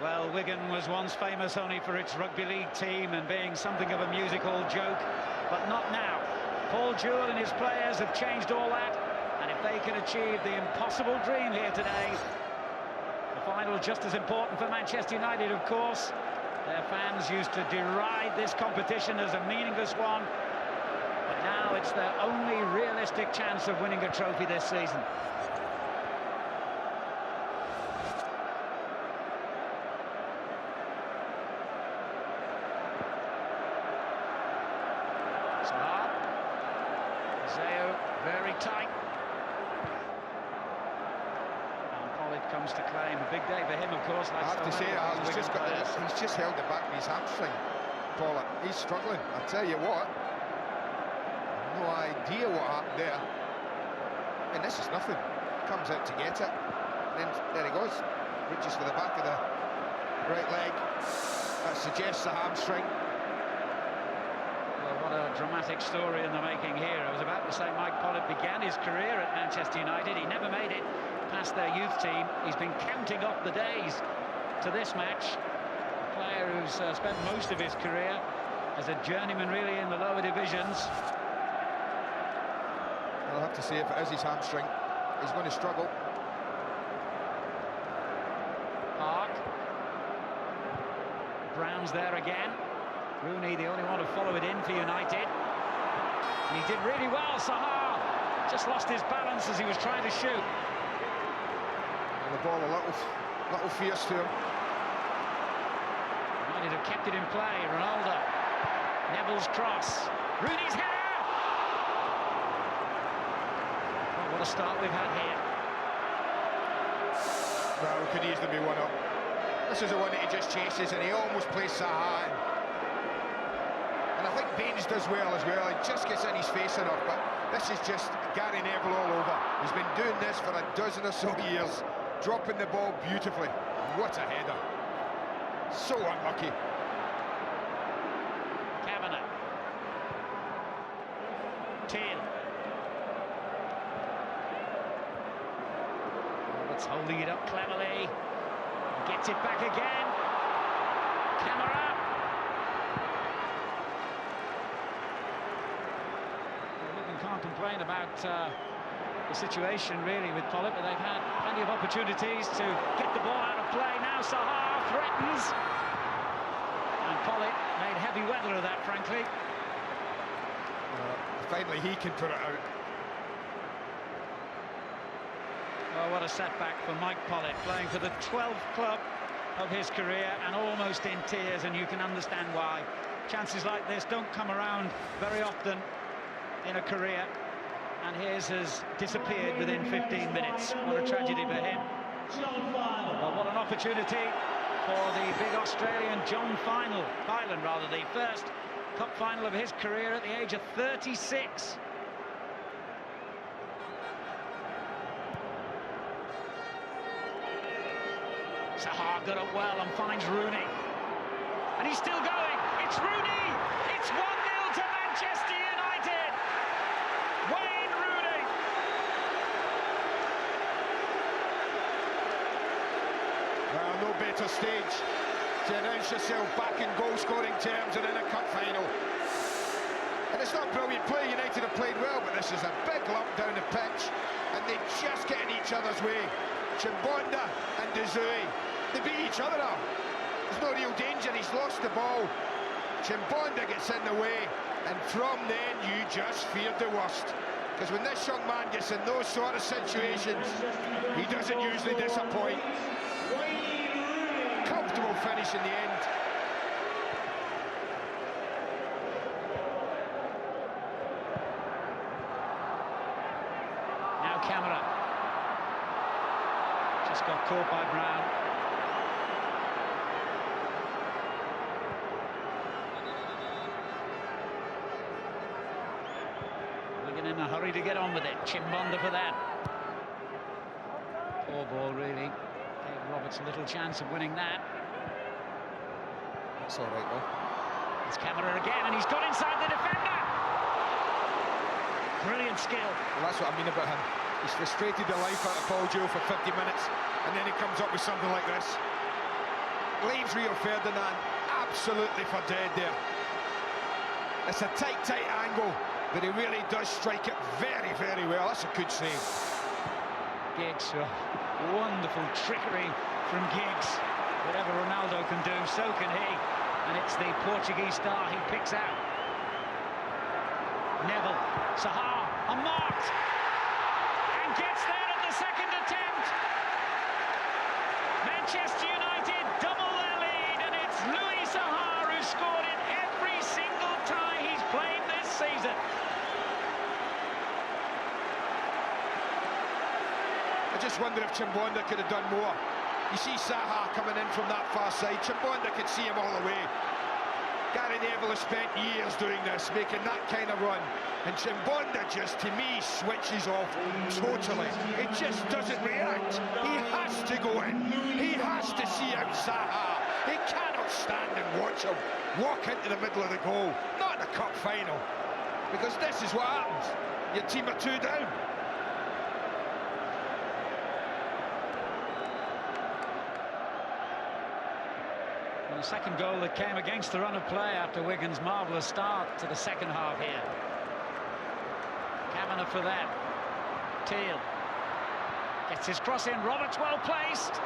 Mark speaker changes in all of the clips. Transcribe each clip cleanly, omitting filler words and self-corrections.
Speaker 1: Well, Wigan was once famous only for its rugby league team and being something of a musical joke, but not now. Paul Jewell and his players have changed all that, and if they can achieve the impossible dream here today, the final just as important for Manchester United, of course. Their fans used to deride this competition as a meaningless one, but now it's their only realistic chance of winning a trophy this season. Saha. Very tight. Comes to claim a big day for him, of course.
Speaker 2: I have to say, he's just held it back with his hamstring, Paul. He's struggling. I tell you what, no idea what happened there. And this is nothing. Comes out to get it, and then there he goes, reaches for the back of the right leg. That suggests a hamstring.
Speaker 1: Well, what a dramatic story in the making here. I was about to say Mike Pollitt began his career at Manchester United. He never made it past their youth team. He's been counting up the days to this match. A player who's spent most of his career as a journeyman really in the lower divisions.
Speaker 2: I'll have to see if it is his hamstring. He's going to struggle.
Speaker 1: Park. Brown's there again. Rooney the only one to follow it in for United. And he did really well, Saha. Just lost his balance as he was trying to shoot.
Speaker 2: The ball a little fierce to him.
Speaker 1: United have kept it in play. Ronaldo. Neville's cross. Rooney's header! Oh, what a start we've had here.
Speaker 2: Well, it could easily be 1-up. This is the one that he just chases, and he almost plays Saha in. And I think Baines does well as well. He just gets in his face enough, but this is just Gary Neville all over. He's been doing this for a dozen or so years. Dropping the ball beautifully. What a header. So unlucky.
Speaker 1: Kavanagh. Tail. Roberts holding it up cleverly. Gets it back again. Camera. Wigan can't complain about the situation really with Pollitt, but they've had plenty of opportunities to get the ball out of play. Now Saha threatens, and Pollitt made heavy weather of that, frankly.
Speaker 2: Finally he can put it out.
Speaker 1: Oh, what a setback for Mike Pollitt, playing for the 12th club of his career and almost in tears, and you can understand why. Chances like this don't come around very often in a career, and his has disappeared within 15 minutes. What a tragedy for him. Well, what an opportunity for the big Australian John Finan, rather, the first cup final of his career at the age of 36. Saha got it well and finds Rooney. And he's still going. It's Rooney! It's 1-0 to Manchester United! Wayne Rooney!
Speaker 2: Well, no better stage to announce yourself back in goal-scoring terms and in a cup final. And it's not brilliant play. United have played well, but this is a big lump down the pitch, and they just get in each other's way. Chimbonda and Dezui, they beat each other up. There's no real danger. He's lost the ball. Chimbonda gets in the way, and from then you just feared the worst. Because when this young man gets in those sort of situations, he doesn't usually disappoint. Comfortable finish in the end.
Speaker 1: Now Camera. Just got caught by Brown. Wigan in a hurry to get on with it. Chimbonda for that. Poor ball, really. Gave Roberts a little chance of winning that.
Speaker 2: That's all right, though.
Speaker 1: It's Camera again, and he's got inside the defender. Brilliant skill.
Speaker 2: Well, that's what I mean about him. He's frustrated the life out of Paul Jewell for 50 minutes, and then he comes up with something like this. leaves Rio Ferdinand absolutely for dead there. It's a tight angle, but he really does strike it very, very well. That's a good save.
Speaker 1: Giggs, wonderful trickery from Giggs. Whatever Ronaldo can do, so can he. And it's the Portuguese star he picks out. Neville, Saha, unmarked, and gets there at the second attempt. Manchester United double their lead, and it's Louis Saha who scored in every single tie he's played this season.
Speaker 2: I just wonder if Chimbonda could have done more. You see Saha coming in from that far side. Chimbonda could see him all the way. Gary Neville has spent years doing this, making that kind of run. And Chimbonda just, to me, switches off totally. It just doesn't react. He has to go in. He has to see out Saha. He cannot stand and watch him walk into the middle of the goal. Not in a cup final. Because this is what happens. Your team are 2 down.
Speaker 1: The second goal that came against the run of play after Wigan's marvellous start to the second half here. Kavanagh for that. Teal gets his cross in. Roberts well placed.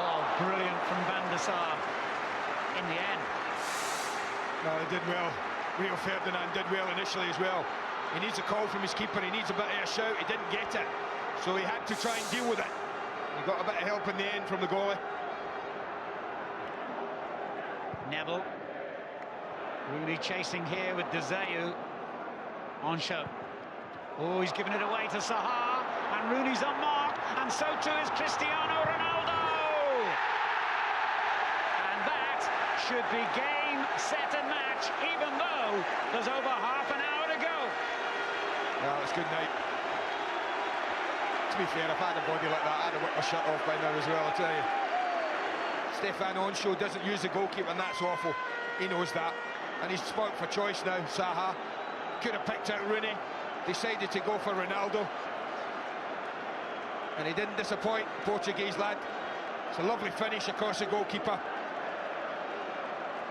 Speaker 1: Oh, brilliant from Van der Sar in the end.
Speaker 2: No, they did well. Rio Ferdinand did well initially as well. He needs a call from his keeper. He needs a bit of a shout. He didn't get it, so he had to try and deal with it. He got a bit of help in the end from the goalie.
Speaker 1: Neville. Rooney chasing here with De Zeu on show. Oh, he's given it away to Saha, and Rooney's unmarked, and so too is Cristiano Ronaldo. And that should be game, set and match, even though there's over half an hour to go.
Speaker 2: Well, it's good night. To be fair, if I had a body like that, I'd have whipped my shirt off by now as well, I tell you. Stefan Onshow doesn't use the goalkeeper, and that's awful. He knows that. And he's spot for choice now, Saha. Could have picked out Rooney. Decided to go for Ronaldo. And he didn't disappoint, Portuguese lad. It's a lovely finish across the goalkeeper.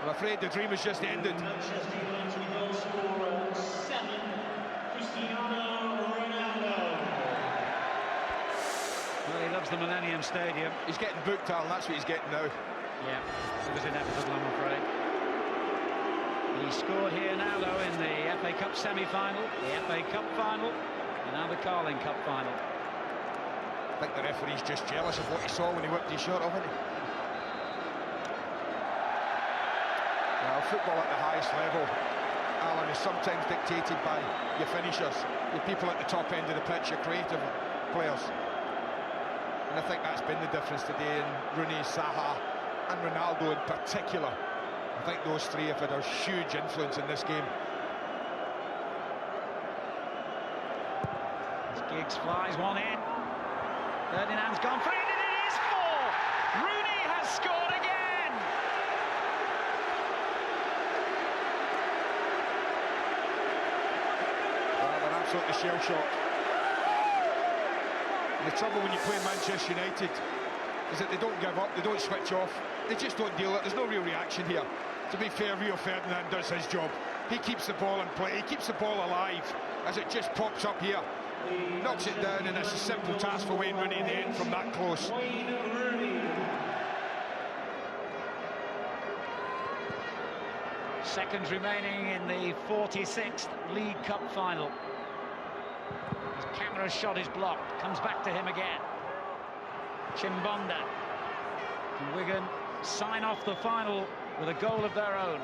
Speaker 2: I'm afraid the dream has just ended.
Speaker 3: Manchester United goal scorer 7, Cristiano Ronaldo.
Speaker 1: Well, he loves the Millennium Stadium.
Speaker 2: He's getting booked, Alan, that's what he's getting now.
Speaker 1: Yeah, it was inevitable, I'm afraid. He scored here now, though, in the FA Cup semi-final, the FA Cup final, and now the Carling Cup final.
Speaker 2: I think the referee's just jealous of what he saw when he whipped his shot off, isn't he? Well, football at the highest level, Alan, is sometimes dictated by your finishers, your people at the top end of the pitch, your creative players. And I think that's been the difference today in Rooney, Saha and Ronaldo in particular. I think those three have had a huge influence in this game.
Speaker 1: Giggs flies one in. Ferdinand's gone for it, and it is 4! Rooney has scored again!
Speaker 2: Well, they're absolutely shell-shocked. The trouble when you play Manchester United is that they don't give up, they don't switch off, they just don't deal it. There's no real reaction here. To be fair, Rio Ferdinand does his job. He keeps the ball in play, he keeps the ball alive as it just pops up here. Knocks it down, and it's a simple task for Wayne Rooney in the end from that close.
Speaker 1: Seconds remaining in the 46th League Cup final. His camera shot is blocked, comes back to him again. Chimbonda. And Wigan sign off the final with a goal of their own.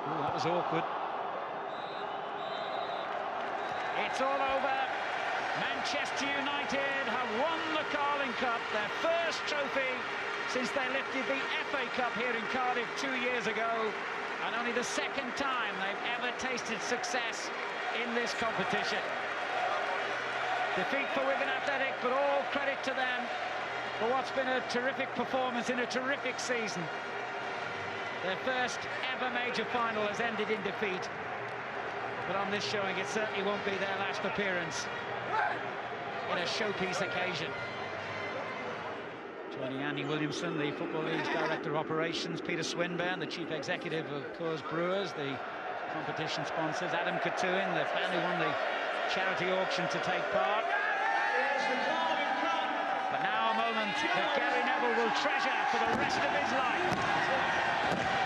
Speaker 1: Oh, that was awkward. It's all over. Manchester United have won the Carling Cup, their first trophy since they lifted the FA Cup here in Cardiff 2 years ago, and only the second time they've ever tasted success in this competition. Defeat for Wigan Athletic, but all credit to them for what's been a terrific performance in a terrific season. Their first ever major final has ended in defeat, but on this showing it certainly won't be their last appearance in a showpiece occasion. Joining Andy Williamson, the Football League's Director of Operations, Peter Swinburne, the Chief Executive of Coors Brewers, the competition sponsors, Adam Katuin, the fan who won the charity auction to take part. But now a moment that Gary Neville will treasure for the rest of his life.